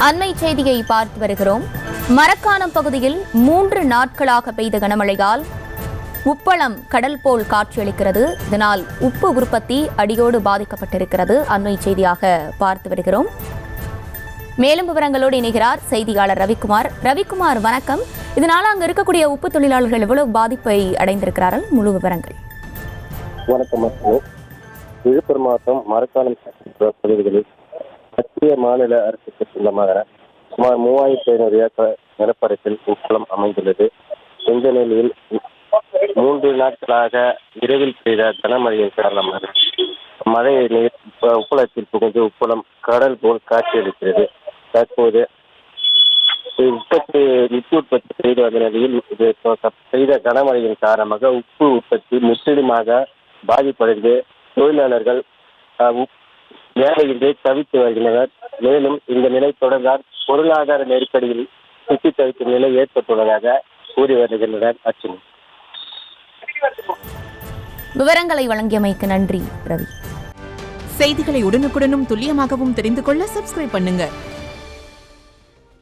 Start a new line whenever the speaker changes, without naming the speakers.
அண்மை செய்தியை பார்த்து வருகிறோம். மரக்காணம் பகுதியில் 3 நாட்களாக பெய்த கனமழையால் உப்பளம் கடல் போல் காட்சியளிக்கிறது. இதனால் உப்பு உற்பத்தி அடியோடு பாதிக்கப்பட்டிருக்கிறது. அண்மை செய்தியாக பார்த்து வருகிறோம். மேலும் விவரங்களோடு இணைகிறார் செய்தியாளர் ரவிக்குமார். ரவிக்குமார், வணக்கம். இதனால் அங்கு இருக்கக்கூடிய உப்பு தொழிலாளர்கள் எவ்வளவு பாதிப்பை அடைந்திருக்கிறார்கள்? முழு விவரங்கள்.
வணக்கம். விழுப்புரம் மாவட்டம் மரக்காணம் பகுதிகளில் மத்திய மாநில அரசுக்கு சொந்தமாக சுமார் 3500 ஏக்கர் நிலப்பரப்பில் உப்பளம் அமைந்துள்ளது. இந்த நிலையில் 3 நாட்களாக இரவில் பெய்த கனமழையின் காரணமாக மழை நீர் உப்பளத்தில் புகுந்து உப்பளம் கடல் போல் காட்சியளிக்கிறது. தற்போது உப்பு உற்பத்தி செய்து வந்த நிலையில் செய்த கனமழையின் காரணமாக உப்பு உற்பத்தி முற்றிலுமாக பாதிப்படைந்து தொழிலாளர்கள் வேலையின்றி தவித்து வருகின்றனர். மேலும் இந்த நிலை தொடர்ந்தால் பொருளாதார நெருக்கடியில் சிக்கி தவிக்கும் நிலை ஏற்பட்டுள்ளதாக கூறி வருகின்றனர். அச்சின்
விவரங்களை வழங்கியமைக்கு நன்றி ரவி.
செய்திகளை உடனுக்குடனும் துல்லியமாகவும் தெரிந்து கொள்ள சப்ஸ்கிரைப் பண்ணுங்க.